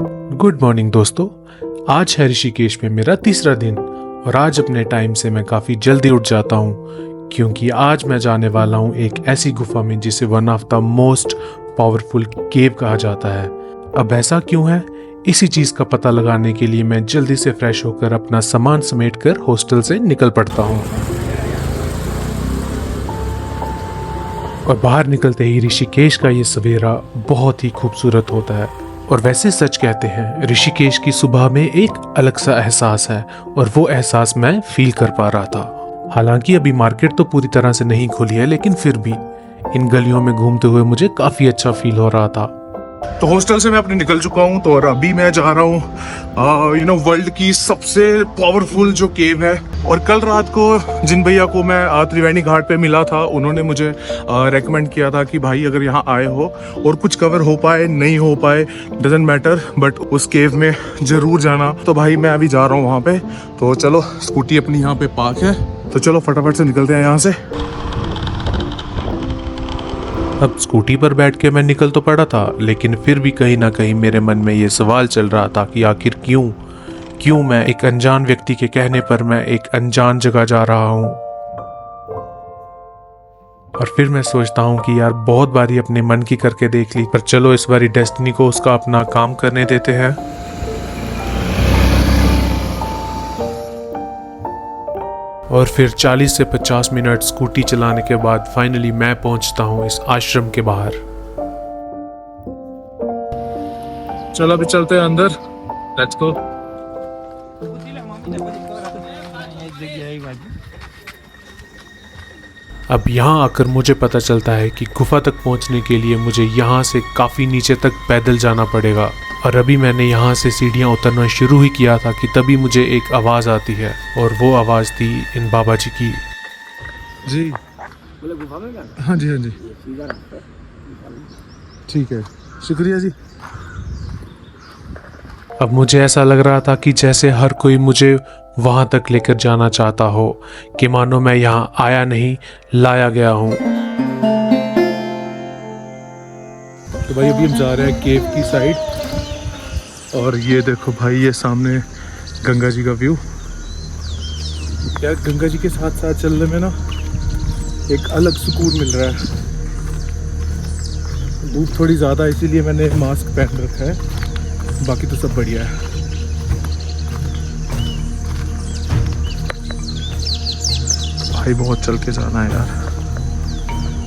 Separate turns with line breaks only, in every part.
Good morning दोस्तों। आज है ऋषिकेश में मेरा तीसरा दिन और आज अपने टाइम से मैं काफ़ी जल्दी उठ जाता हूँ क्योंकि आज मैं जाने वाला हूँ एक ऐसी गुफा में जिसे one of the most powerful cave कहा जाता है। अब ऐसा क्यों है, इसी चीज़ का पता लगाने के लिए मैं जल्दी से फ्रेश होकर अपना सामान समेटकर हॉस्टल से निकल पड़ता हूँ। और बाहर निकलते ही ऋषिकेश का ये सवेरा बहुत ही खूबसूरत होता है। और वैसे सच कहते हैं ऋषिकेश की सुबह में एक अलग सा एहसास है और वो एहसास मैं फील कर पा रहा था। हालांकि अभी मार्केट तो पूरी तरह से नहीं खुली है, लेकिन फिर भी इन गलियों में घूमते हुए मुझे काफ़ी अच्छा फील हो रहा था।
तो हॉस्टल से मैं अपने निकल चुका हूँ तो और अभी मैं जा रहा हूँ वर्ल्ड की सबसे पावरफुल जो केव है। और कल रात को जिन भैया को मैं त्रिवेणी घाट पे मिला था, उन्होंने मुझे रेकमेंड किया था कि भाई अगर यहाँ आए हो और कुछ कवर हो पाए नहीं हो पाए डजेंट मैटर, बट उस केव में ज़रूर जाना। तो भाई मैं अभी जा रहा हूँ वहाँ पे। तो चलो, स्कूटी अपनी यहाँ पे पार्क है, तो चलो फटाफट से निकलते हैं यहाँ से।
अब स्कूटी पर बैठ के मैं निकल तो पड़ा था, लेकिन फिर भी कहीं ना कहीं मेरे मन में ये सवाल चल रहा था कि आखिर क्यों मैं एक अनजान व्यक्ति के कहने पर मैं एक अनजान जगह जा रहा हूँ। और फिर मैं सोचता हूँ कि यार बहुत बारी अपने मन की करके देख ली, पर चलो इस बारी डेस्टिनी को उसका अपना काम करने देते हैं। और फिर 40 से 50 मिनट स्कूटी चलाने के बाद फाइनली मैं पहुंचता हूं इस आश्रम के बाहर।
चलो अभी चलते हैं अंदर, लेट्स गो।
अब यहाँ आकर मुझे पता चलता है कि गुफा तक पहुँचने के लिए मुझे यहाँ से काफ़ी नीचे तक पैदल जाना पड़ेगा। और अभी मैंने यहाँ से सीढ़ियाँ उतरना शुरू ही किया था कि तभी मुझे एक आवाज़ आती है, और वो आवाज़ थी इन बाबा जी की।
जी हाँ जी, हाँ जी, ठीक है, शुक्रिया जी।
अब मुझे ऐसा लग रहा था कि जैसे हर कोई मुझे वहाँ तक लेकर जाना चाहता हो, कि मानो मैं यहाँ आया नहीं लाया गया हूँ।
तो भाई अभी हम जा रहे हैं केव की साइड, और ये देखो भाई, ये सामने गंगा जी का व्यू। यार गंगा जी के साथ साथ चलने में ना एक अलग सुकून मिल रहा है। धूप थोड़ी ज़्यादा है इसीलिए मैंने मास्क पहन रखा है, बाकी तो सब बढ़िया है। भाई बहुत चल के जाना है यार।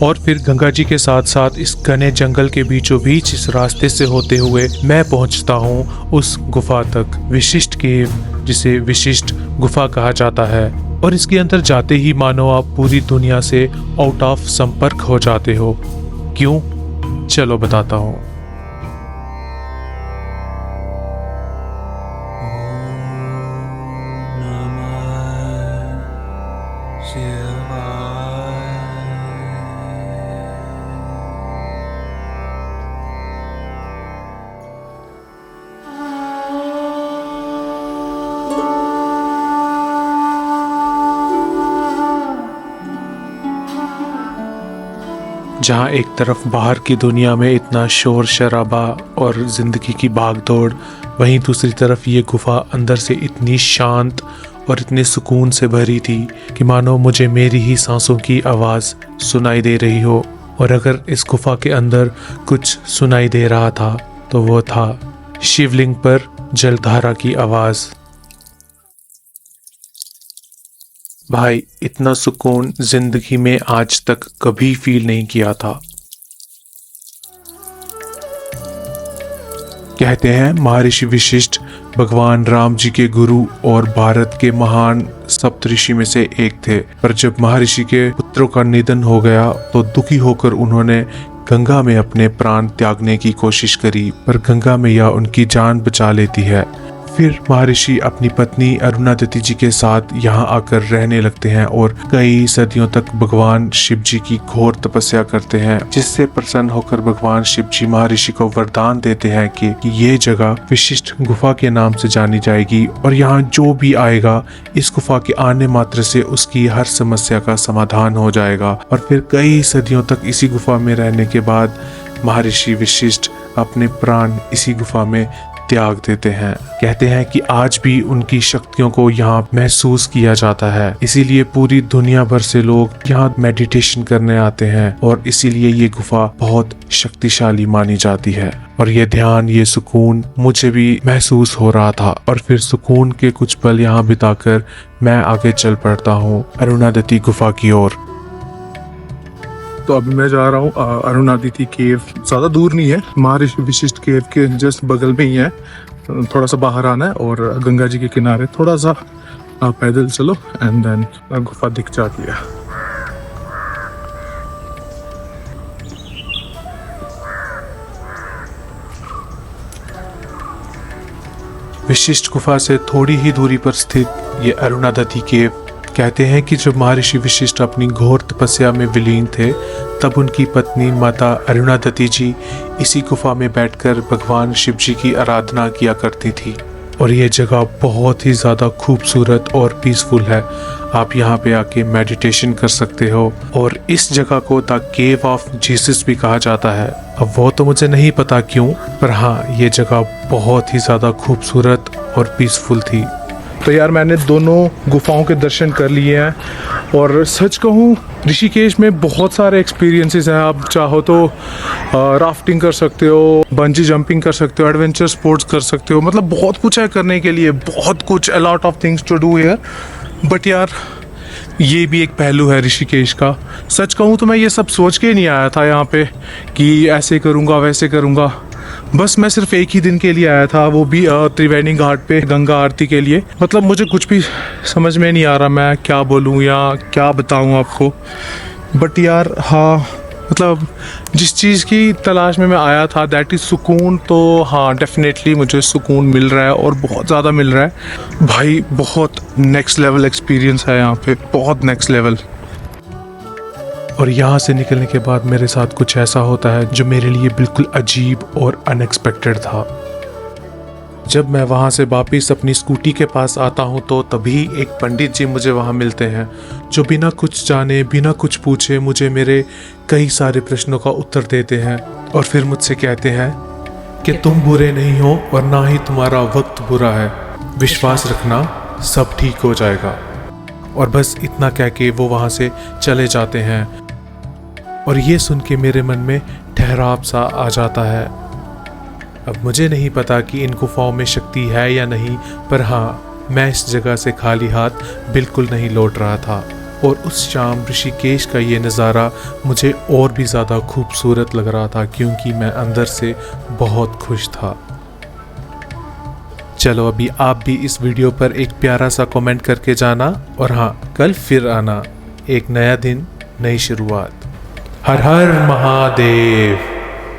और फिर गंगा जी के साथ साथ इस घने जंगल के बीचों बीच इस रास्ते से होते हुए मैं पहुंचता हूं उस गुफा तक, विशिष्ट केव, जिसे विशिष्ट गुफा कहा जाता है। और इसके अंदर जाते ही मानो आप पूरी दुनिया से आउट ऑफ संपर्क हो जाते हो। क्यों, चलो बताता हूं। जहाँ एक तरफ बाहर की दुनिया में इतना शोर शराबा और जिंदगी की भागदौड़, वहीं दूसरी तरफ ये गुफा अंदर से इतनी शांत और इतने सुकून से भरी थी कि मानो मुझे मेरी ही सांसों की आवाज़ सुनाई दे रही हो। और अगर इस गुफा के अंदर कुछ सुनाई दे रहा था तो वो था शिवलिंग पर जलधारा की आवाज़। भाई इतना सुकून जिंदगी में आज तक कभी फील नहीं किया था। कहते हैं महर्षि वशिष्ठ भगवान राम जी के गुरु और भारत के महान सप्तऋषि में से एक थे, पर जब महर्षि के पुत्रों का निधन हो गया तो दुखी होकर उन्होंने गंगा में अपने प्राण त्यागने की कोशिश करी, पर गंगा मैया उनकी जान बचा लेती है। फिर महर्षि अपनी पत्नी अरुणादिति जी के साथ यहाँ आकर रहने लगते हैं और कई सदियों तक भगवान शिव जी की घोर तपस्या करते हैं, जिससे प्रसन्न होकर भगवान शिव जी महर्षि को वरदान देते हैं कि ये जगह विशिष्ट गुफा के नाम से जानी जाएगी और यहाँ जो भी आएगा इस गुफा के आने मात्र से उसकी हर समस्या का समाधान हो जाएगा। और फिर कई सदियों तक इसी गुफा में रहने के बाद महर्षि वशिष्ठ अपने प्राण इसी गुफा में त्याग देते हैं। कहते हैं कि आज भी उनकी शक्तियों को यहाँ महसूस किया जाता है, इसीलिए पूरी दुनिया भर से लोग यहाँ मेडिटेशन करने आते हैं और इसीलिए ये गुफा बहुत शक्तिशाली मानी जाती है। और ये ध्यान, ये सुकून मुझे भी महसूस हो रहा था और फिर सुकून के कुछ पल यहाँ बिताकर मैं आगे चल पड़ता हूँ अरुणादिति गुफा की ओर।
तो अभी मैं जा रहा हूँ अरुणादिति केव। ज़्यादा दूर नहीं है, महर्षि वशिष्ठ केव के जस्ट बगल में ही है। थोड़ा सा बाहर आना है और गंगा जी के किनारे थोड़ा सा पैदल चलो एंड देन गुफा दिख जाती है।
विशिष्ट गुफा से थोड़ी ही दूरी पर स्थित ये अरुणादिति केव। कहते हैं कि जब महर्षि वशिष्ठ अपनी घोर तपस्या में विलीन थे तब उनकी पत्नी माता अरुणादिति जी इसी गुफा में बैठकर भगवान शिव जी की आराधना किया करती थी। और ये जगह बहुत ही ज़्यादा खूबसूरत और पीसफुल है। आप यहाँ पे आके मेडिटेशन कर सकते हो और इस जगह को द केव ऑफ जीसस भी कहा जाता है। अब वो तो मुझे नहीं पता क्यों, पर हाँ ये जगह बहुत ही ज़्यादा खूबसूरत और पीसफुल थी।
तो यार मैंने दोनों गुफाओं के दर्शन कर लिए हैं और सच कहूँ ऋषिकेश में बहुत सारे एक्सपीरियंसेस हैं। आप चाहो तो राफ्टिंग कर सकते हो, बंजी जंपिंग कर सकते हो, एडवेंचर स्पोर्ट्स कर सकते हो, मतलब बहुत कुछ है करने के लिए, बहुत कुछ, a lot of things to do here. But यार ये भी एक पहलू है ऋषिकेश का। सच कहूँ तो मैं ये सब सोच के नहीं आया था यहाँ पे कि ऐसे करूँगा वैसे करूँगा। बस मैं सिर्फ एक ही दिन के लिए आया था, वो भी त्रिवेणी घाट पे गंगा आरती के लिए। मतलब मुझे कुछ भी समझ में नहीं आ रहा मैं क्या बोलूँ या क्या बताऊँ आपको। बट यार हाँ, मतलब जिस चीज़ की तलाश में मैं आया था दैट इज़ सुकून, तो हाँ डेफिनेटली मुझे सुकून मिल रहा है और बहुत ज़्यादा मिल रहा है भाई। बहुत नेक्स्ट लेवल एक्सपीरियंस है यहाँ पे, बहुत नेक्स्ट लेवल।
और यहाँ से निकलने के बाद मेरे साथ कुछ ऐसा होता है जो मेरे लिए बिल्कुल अजीब और अनएक्सपेक्टेड था। जब मैं वहाँ से वापस अपनी स्कूटी के पास आता हूँ तो तभी एक पंडित जी मुझे वहाँ मिलते हैं, जो बिना कुछ जाने बिना कुछ पूछे मुझे मेरे कई सारे प्रश्नों का उत्तर देते हैं और फिर मुझसे कहते हैं कि तुम बुरे नहीं हो और ना ही तुम्हारा वक्त बुरा है, विश्वास रखना सब ठीक हो जाएगा। और बस इतना कह के वो वहाँ से चले जाते हैं और ये सुन के मेरे मन में ठहराव सा आ जाता है। अब मुझे नहीं पता कि इन गुफाओं में शक्ति है या नहीं, पर हाँ मैं इस जगह से खाली हाथ बिल्कुल नहीं लौट रहा था। और उस शाम ऋषिकेश का ये नज़ारा मुझे और भी ज़्यादा खूबसूरत लग रहा था क्योंकि मैं अंदर से बहुत खुश था। चलो अभी आप भी इस वीडियो पर एक प्यारा सा कमेंट करके जाना और हाँ कल फिर आना, एक नया दिन, नई शुरुआत। हर हर महादेव।